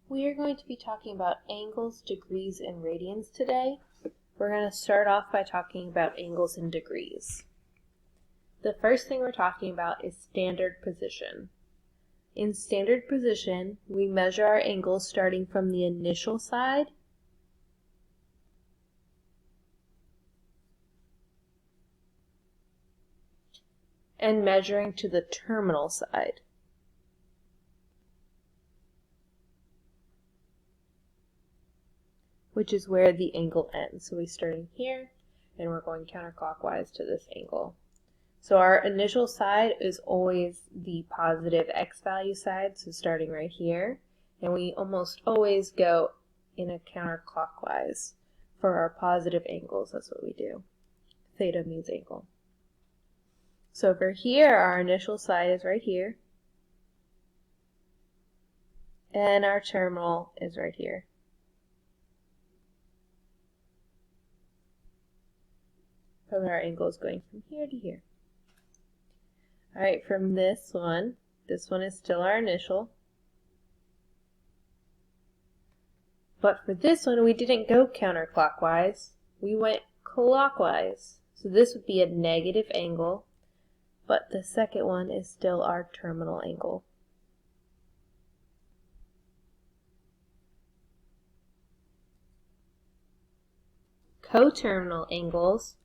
We are going to be talking about angles, degrees, and radians today. We're going to start off by talking about angles and degrees. The first thing we're talking about is standard position. In standard position, we measure our angles starting from the initial side and measuring to the terminal side. Which is where the angle ends. So we start in here and we're going counterclockwise to this angle. So our initial side is always the positive x value side, so starting right here, and we almost always go in a counterclockwise for our positive angles. That's what we do. Theta means angle. So over here, our initial side is right here, and our terminal is right here. So our angle is going from here to here. Alright, from this one is still our initial. But for this one, we didn't go counterclockwise, we went clockwise. So this would be a negative angle, but the second one is still our terminal angle. Coterminal angles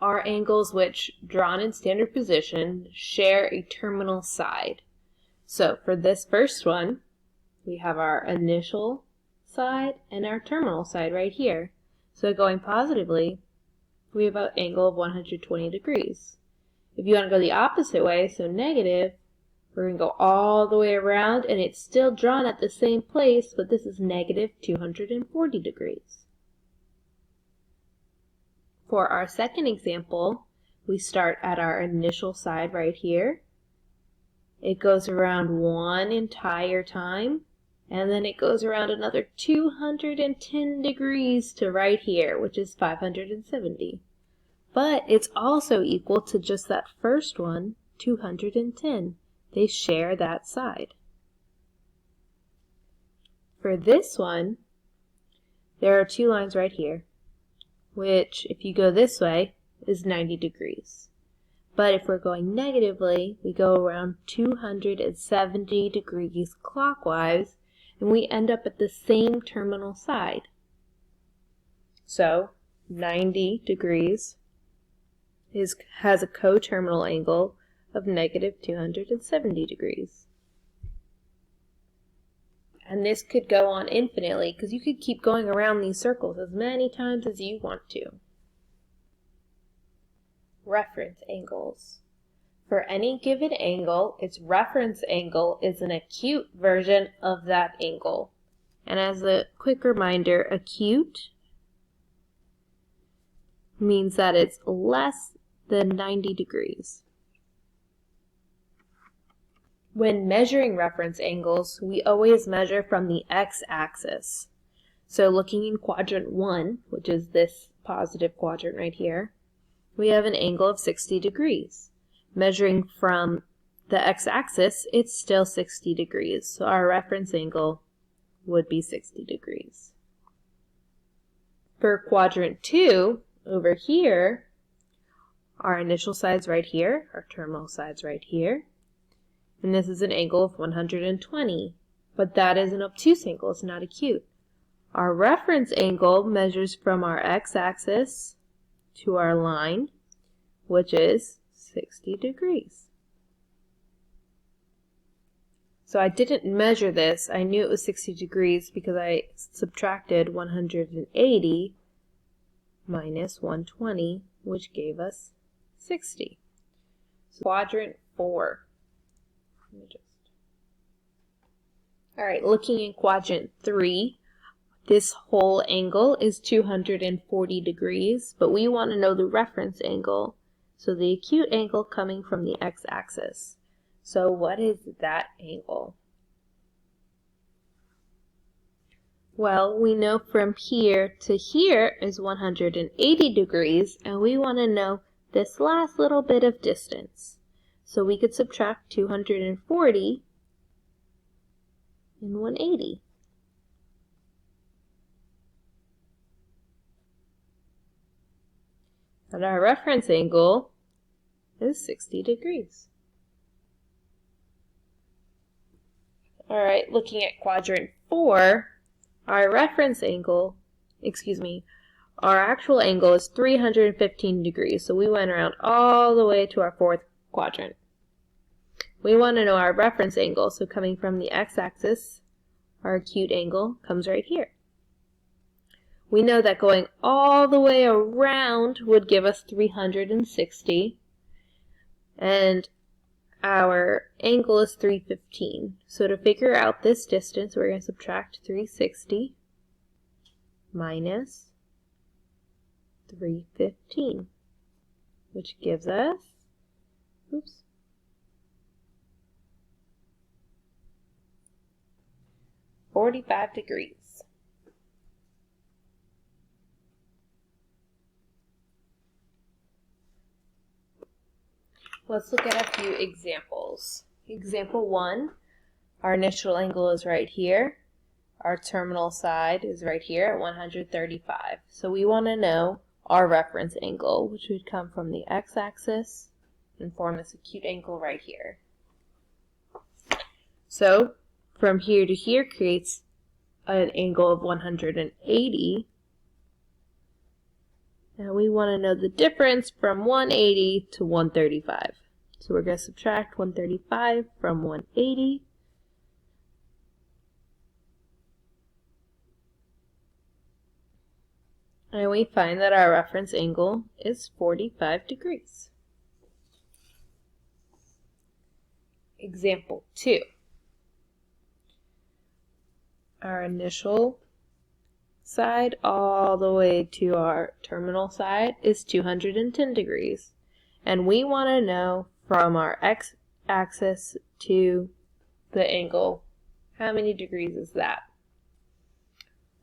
are angles which, drawn in standard position, share a terminal side. So for this first one, we have our initial side and our terminal side right here. So going positively, we have an angle of 120 degrees. If you want to go the opposite way, so negative, we're going to go all the way around and it's still drawn at the same place, but this is negative 240 degrees. For our second example, we start at our initial side right here. It goes around one entire time, and then it goes around another 210 degrees to right here, which is 570. But it's also equal to just that first one, 210. They share that side. For this one, there are two lines right here, which, if you go this way, is 90 degrees. But if we're going negatively, we go around 270 degrees clockwise, and we end up at the same terminal side. So, 90 degrees has a coterminal angle of negative 270 degrees. And this could go on infinitely, because you could keep going around these circles as many times as you want to. Reference angles. For any given angle, its reference angle is an acute version of that angle. And as a quick reminder, acute means that it's less than 90 degrees. When measuring reference angles, we always measure from the x-axis. So looking in quadrant 1, which is this positive quadrant right here, we have an angle of 60 degrees. Measuring from the x-axis, it's still 60 degrees. So our reference angle would be 60 degrees. For quadrant 2, over here, our initial side's right here, our terminal side's right here. And this is an angle of 120, but that is an obtuse angle, it's not acute. Our reference angle measures from our x-axis to our line, which is 60 degrees. So I didn't measure this, I knew it was 60 degrees because I subtracted 180 minus 120, which gave us 60. So quadrant 4. Alright, looking in quadrant 3, this whole angle is 240 degrees, but we want to know the reference angle, so the acute angle coming from the x-axis. So what is that angle? Well, we know from here to here is 180 degrees, and we want to know this last little bit of distance. So we could subtract 240 and 180. that our reference angle is 60 degrees. All right, looking at quadrant 4, our reference angle, our actual angle is 315 degrees. So we went around all the way to our fourth quadrant. We want to know our reference angle. So coming from the x-axis, our acute angle comes right here. We know that going all the way around would give us 360. And our angle is 315. So to figure out this distance, we're going to subtract 360 minus 315, which gives us, 45 degrees. Let's look at a few examples. Example 1, our initial angle is right here. Our terminal side is right here at 135. So we want to know our reference angle, which would come from the x-axis and form this acute angle right here. So from here to here creates an angle of 180. Now we want to know the difference from 180 to 135. So we're going to subtract 135 from 180. And we find that our reference angle is 45 degrees. Example 2. Our initial side all the way to our terminal side is 210 degrees. And we want to know from our x-axis to the angle, how many degrees is that?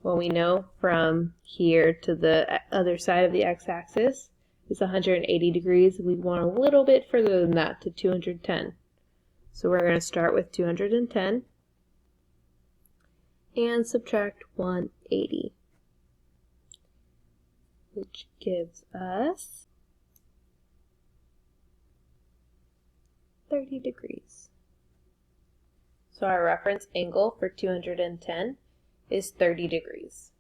Well, we know from here to the other side of the x-axis is 180 degrees. We want a little bit further than that to 210. So we're going to start with 210 and subtract 180, which gives us 30 degrees. So our reference angle for 210 is 30 degrees.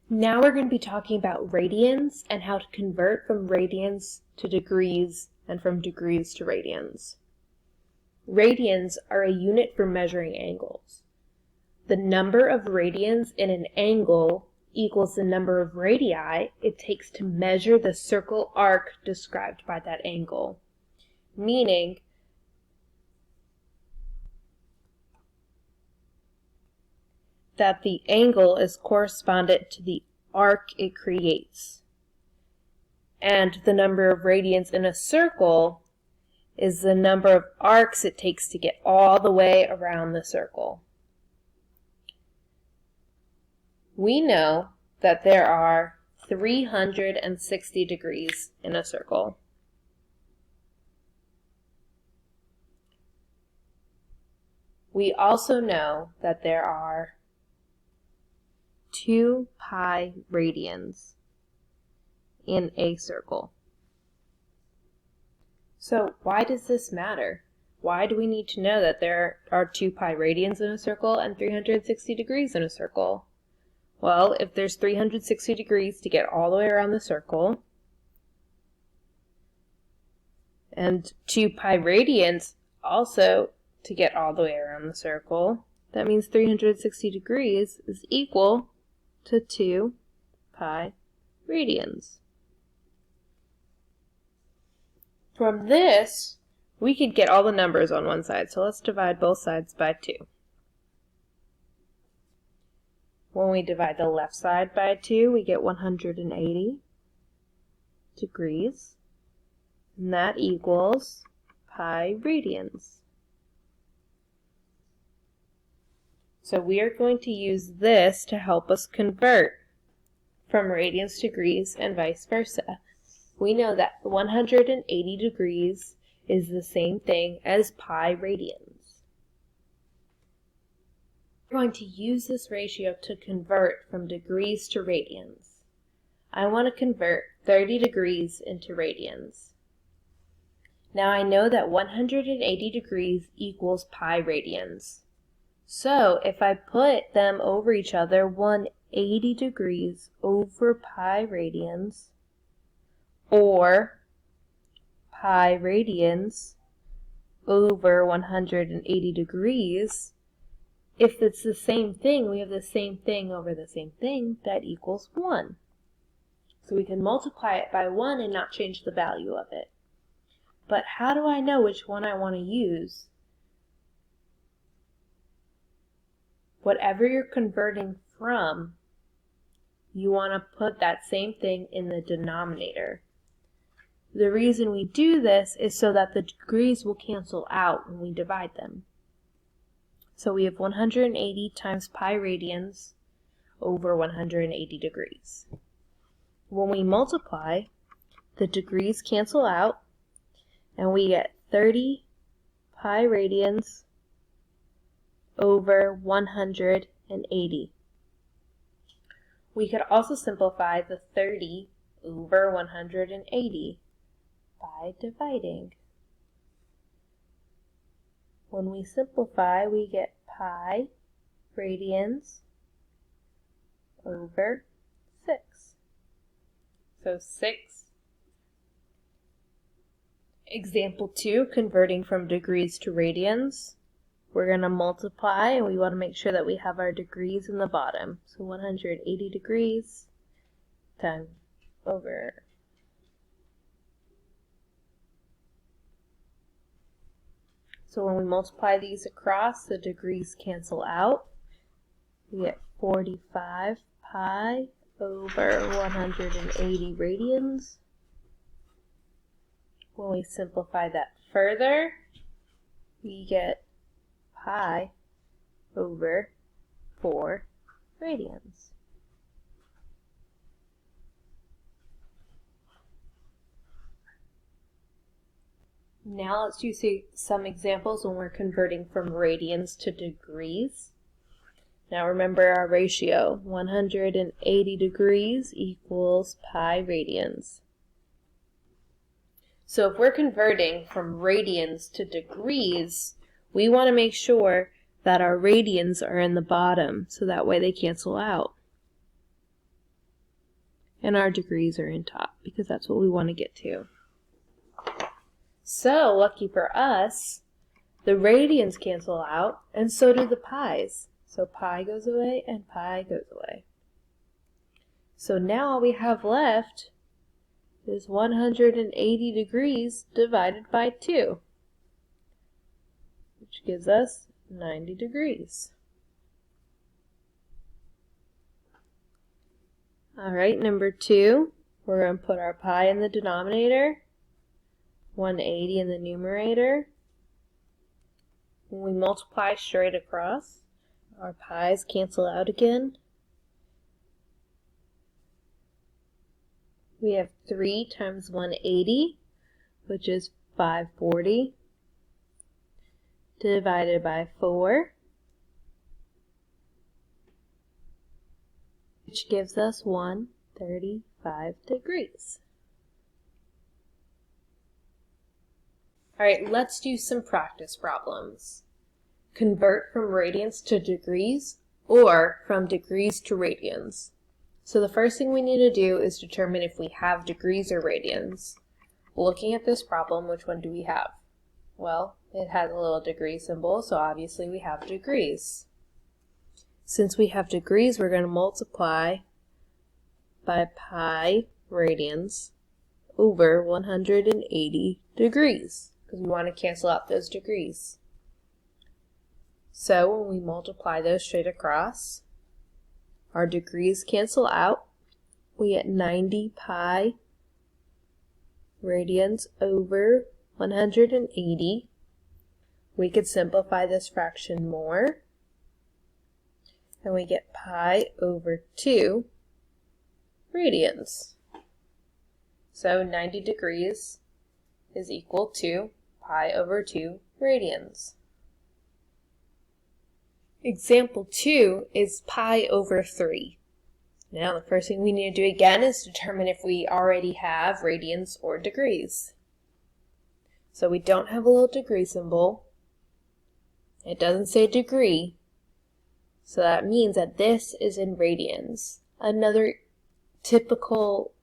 Now we're going to be talking about radians and how to convert from radians to degrees and from degrees to radians. Radians are a unit for measuring angles. The number of radians in an angle equals the number of radii it takes to measure the circle arc described by that angle. Meaning, that the angle is correspondent to the arc it creates. And the number of radians in a circle is the number of arcs it takes to get all the way around the circle. We know that there are 360 degrees in a circle. We also know that there are 2 pi radians in a circle. So why does this matter? Why do we need to know that there are 2 pi radians in a circle and 360 degrees in a circle? Well, if there's 360 degrees to get all the way around the circle, and 2 pi radians also to get all the way around the circle, that means 360 degrees is equal to 2 pi radians. From this, we could get all the numbers on one side, so let's divide both sides by 2. When we divide the left side by 2, we get 180 degrees, and that equals pi radians. So we are going to use this to help us convert from radians to degrees and vice versa. We know that 180 degrees is the same thing as pi radians. We're going to use this ratio to convert from degrees to radians. I want to convert 30 degrees into radians. Now I know that 180 degrees equals pi radians. So if I put them over each other, 180 degrees over pi radians, or pi radians over 180 degrees, if it's the same thing, we have the same thing over the same thing, that equals 1. So we can multiply it by 1 and not change the value of it. But how do I know which one I want to use? Whatever you're converting from, you want to put that same thing in the denominator. The reason we do this is so that the degrees will cancel out when we divide them. So we have 180 times pi radians over 180 degrees. When we multiply, the degrees cancel out, and we get 30 pi radians over 180. We could also simplify the 30 over 180 by dividing. When we simplify, we get pi radians over 6. So 6. Example 2, converting from degrees to radians. We're going to multiply, and we want to make sure that we have our degrees in the bottom. So 180 degrees times over. So when we multiply these across, the degrees cancel out. We get 45 pi over 180 radians. When we simplify that further, we get pi over 4 radians. Now let's do some examples when we're converting from radians to degrees. Now remember our ratio, 180 degrees equals pi radians. So if we're converting from radians to degrees, we want to make sure that our radians are in the bottom, so that way they cancel out. And our degrees are in top, because that's what we want to get to. So, lucky for us, the radians cancel out, and so do the pi's. So pi goes away, and pi goes away. So now all we have left is 180 degrees divided by 2, which gives us 90 degrees. Alright, number 2, we're going to put our pi in the denominator, 180 in the numerator. When we multiply straight across, our pi's cancel out again. We have 3 times 180, which is 540, divided by 4, which gives us 135 degrees. Alright, let's do some practice problems. Convert from radians to degrees, or from degrees to radians. So the first thing we need to do is determine if we have degrees or radians. Looking at this problem, which one do we have? Well, it has a little degree symbol, so obviously we have degrees. Since we have degrees, we're going to multiply by pi radians over 180 degrees, because we want to cancel out those degrees. So when we multiply those straight across, our degrees cancel out. We get 90 pi radians over 180. We could simplify this fraction more, and we get pi over 2 radians. So 90 degrees is equal to pi over 2 radians. Example 2 is pi over 3. Now the first thing we need to do again is determine if we already have radians or degrees. So we don't have a little degree symbol. It doesn't say degree. So that means that this is in radians. Another typical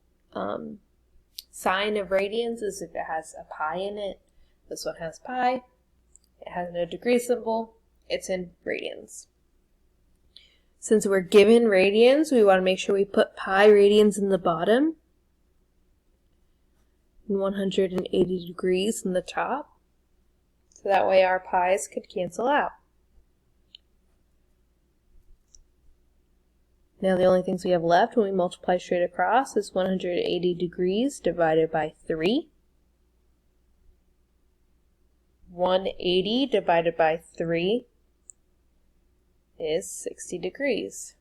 sign of radians is if it has a pi in it. This one has pi. It has no degree symbol. It's in radians. Since we're given radians, we want to make sure we put pi radians in the bottom and 180 degrees in the top. So that way our pi's could cancel out. Now the only things we have left when we multiply straight across is 180 degrees divided by 3. 180 divided by 3 is 60 degrees.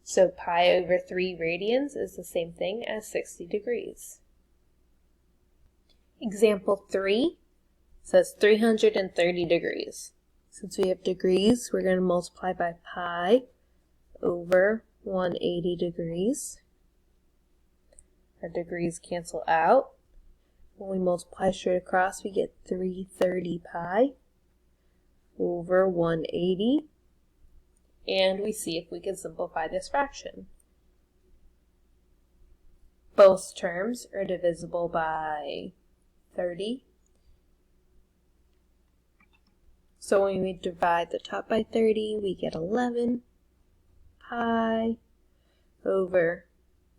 So pi over 3 radians is the same thing as 60 degrees. Example 3 says 330 degrees. Since we have degrees, we're going to multiply by pi over 180 degrees. Our degrees cancel out. When we multiply straight across, we get 330 pi over 180. And we see if we can simplify this fraction. Both terms are divisible by 30. So when we divide the top by 30, we get 11 pi over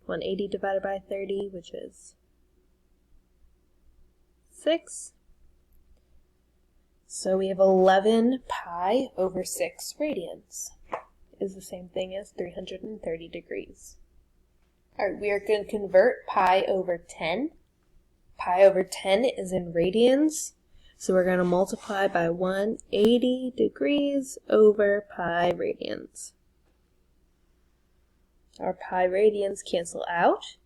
180 divided by 30, which is 6. So we have 11 pi over 6 radians. Is the same thing as 330 degrees. Alright, we are going to convert pi over 10. Pi over 10 is in radians. So we're going to multiply by 180 degrees over pi radians. Our pi radians cancel out.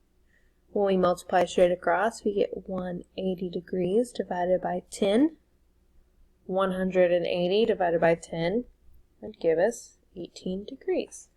When we multiply straight across, we get 180 degrees divided by 10. 180 divided by 10 would give us 18 degrees.